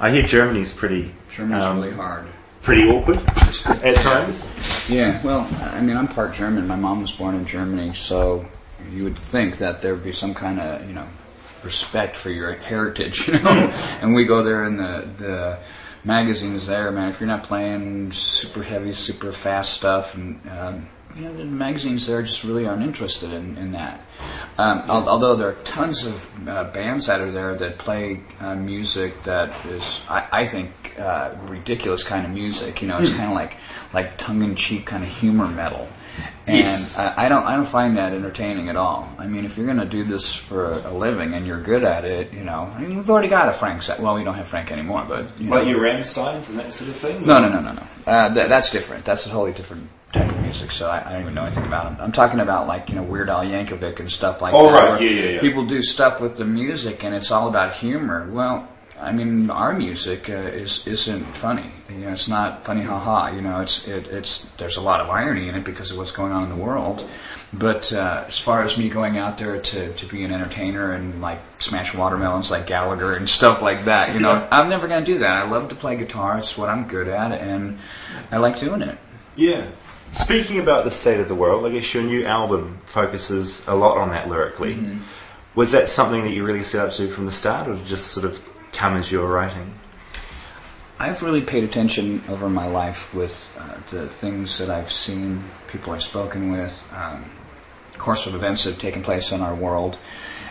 I hear Germany's pretty... Germany's really hard. Pretty awkward at times. Yeah, well, I mean, I'm part German. My mom was born in Germany, so you would think that there would be some kind of, respect for your heritage, And we go there, and the magazines there, man, if you're not playing super heavy, super fast stuff, and the magazines there just really aren't interested in that. Although there are tons of bands that are there that play music that is, I think, ridiculous kind of music. It's kind of like tongue-in-cheek kind of humor metal, and yes. I don't find that entertaining at all. I mean, if you're going to do this for a living and you're good at it, I mean, we've already got a Frank. Well, we don't have Frank anymore, but like your Rammsteins and that sort of thing. No. That's different. That's a totally different type of music, so I don't even know anything about them. I'm talking about Weird Al Yankovic and stuff like that. Oh, right, yeah. People do stuff with the music and it's all about humor. Well, I mean, our music isn't funny. It's not funny, haha. It's there's a lot of irony in it because of what's going on in the world. But as far as me going out there to be an entertainer and smash watermelons like Gallagher and stuff like that, I'm never going to do that. I love to play guitar. It's what I'm good at, and I like doing it. Yeah. Speaking about the state of the world, I guess your new album focuses a lot on that lyrically. Mm-hmm. Was that something that you really set out to do from the start, or did it just sort of come as you were writing? I've really paid attention over my life with the things that I've seen, people I've spoken with, course of events that have taken place in our world,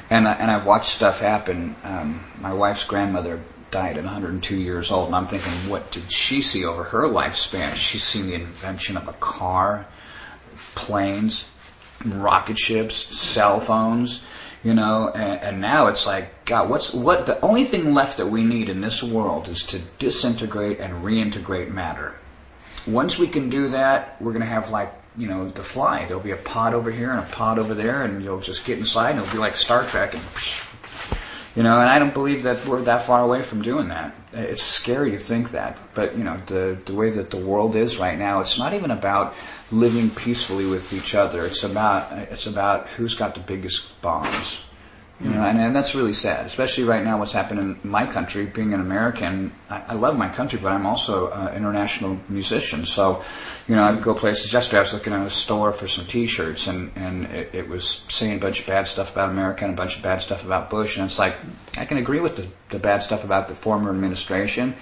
and I've watched stuff happen. My wife's grandmother died at 102 years old, and I'm thinking, what did she see over her lifespan? She's seen the invention of a car, planes, rocket ships, cell phones, and now it's like, God, what the only thing left that we need in this world is to disintegrate and reintegrate matter. Once we can do that, we're going to have the Fly. There'll be a pod over here and a pod over there, and you'll just get inside, and it'll be like Star Trek, and I don't believe that we're that far away from doing that. It's scary to think that, but the way that the world is right now, it's not even about living peacefully with each other. It's about who's got the biggest bombs. And that's really sad, especially right now what's happening in my country. Being an American, I love my country, but I'm also an international musician. So, I would go places. Yesterday I was looking at a store for some T-shirts, and it was saying a bunch of bad stuff about America and a bunch of bad stuff about Bush. And it's like, I can agree with the bad stuff about the former administration,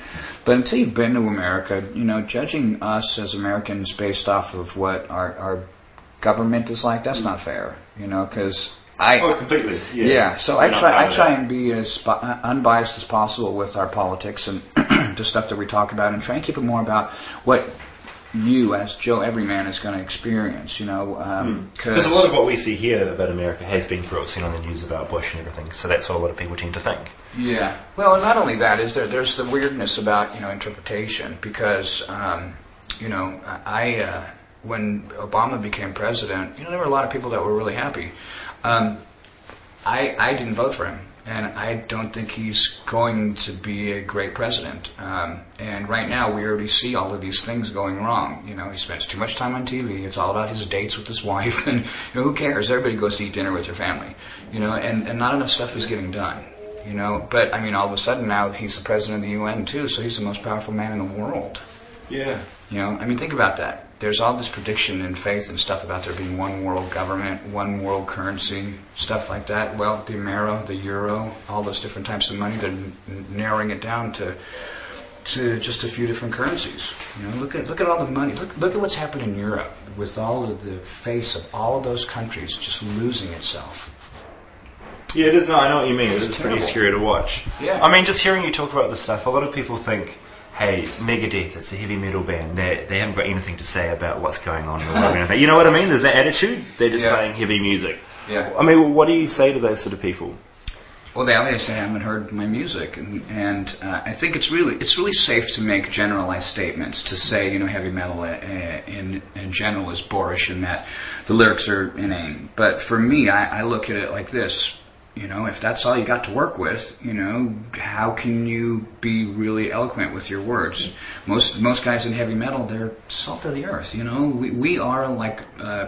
but until you've been to America, judging us as Americans based off of what our government is like, that's not fair. Because completely. Yeah. So I try and be as unbiased as possible with our politics and the stuff that we talk about, and try and keep it more about what you, as Joe Everyman, is going to experience. Because a lot of what we see here about America has been through what's seen on the news about Bush and everything. So that's what a lot of people tend to think. Yeah. Well, not only that, there's the weirdness about interpretation, because when Obama became president, there were a lot of people that were really happy. I didn't vote for him, and I don't think he's going to be a great president. And right now, we already see all of these things going wrong. He spends too much time on TV. It's all about his dates with his wife, and who cares? Everybody goes to eat dinner with their family, and not enough stuff is getting done. But I mean, all of a sudden now he's the president of the UN too, so he's the most powerful man in the world. Yeah. I mean, think about that. There's all this prediction and faith and stuff about there being one world government, one world currency, stuff like that. Well, the Amero, the Euro, all those different types of money, they're narrowing it down to just a few different currencies. Look at all the money. Look at what's happened in Europe with all of the face of all of those countries just losing itself. Yeah, it is. No, I know what you mean. It's pretty scary to watch. Yeah. I mean, just hearing you talk about this stuff, a lot of people think, hey, Megadeth, it's a heavy metal band. They haven't got anything to say about what's going on in the world. You know what I mean? There's that attitude. They're just playing heavy music. Yeah. I mean, what do you say to those sort of people? Well, they obviously haven't heard my music, and I think it's really safe to make generalized statements, to say heavy metal in general is boorish and that the lyrics are inane. But for me, I look at it like this: You know, if that's all you got to work with, you know, how can you be really eloquent with your words? Most guys in heavy metal, they're salt of the earth. You know, we are like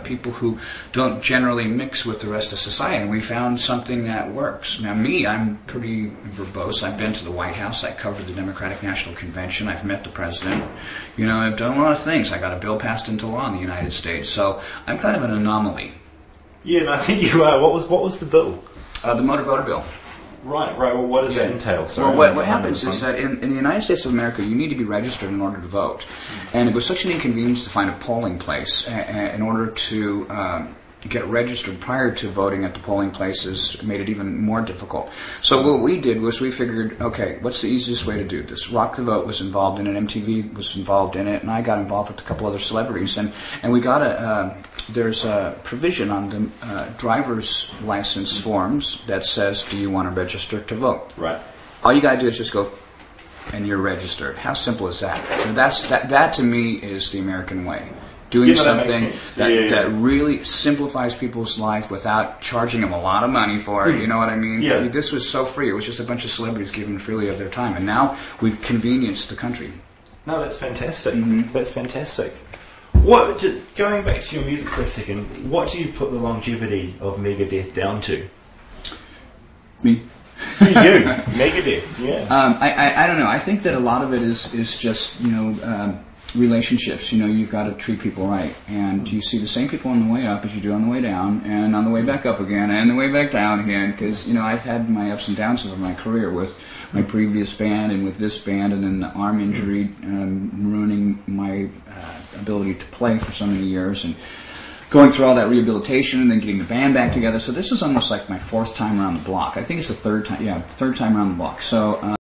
people who don't generally mix with the rest of society, and we found something that works. Now, me, I'm pretty verbose. I've been to the White House. I covered the Democratic National Convention. I've met the president. You know, I've done a lot of things. I got a bill passed into law in the United States, so I'm kind of an anomaly. Yeah, no, I think you are. What was the bill? The motor voter bill. Right. Well, what does that entail? Sorry, well, what happens is that in the United States of America, you need to be registered in order to vote. And it was such an inconvenience to find a polling place in order to get registered prior to voting at the polling places made it even more difficult. So what we did was we figured, okay, what's the easiest way to do this? Rock the Vote was involved in it, MTV was involved in it, and I got involved with a couple other celebrities. And we got there's a provision on the driver's license forms that says, do you want to register to vote? Right. All you got to do is just go, and you're registered. How simple is that? And that to me is the American way. Doing something that really simplifies people's life without charging them a lot of money for it. You know what I mean? Yeah. This was so free. It was just a bunch of celebrities giving freely of their time. And now we've convenienced the country. No, that's fantastic. Mm-hmm. That's fantastic. Just going back to your music for a second, what do you put the longevity of Megadeth down to? Me. You, Megadeth, yeah. I don't know. I think that a lot of it is just, you know, relationships. You know, you've got to treat people right, and you see the same people on the way up as you do on the way down, and on the way back up again, and the way back down again. Because you know, I've had my ups and downs of my career with my previous band and with this band, and then the arm injury ruining my ability to play for so many years, and going through all that rehabilitation and then getting the band back together. So this is almost like my fourth time around the block. I think it's the third time. Yeah, third time around the block. So.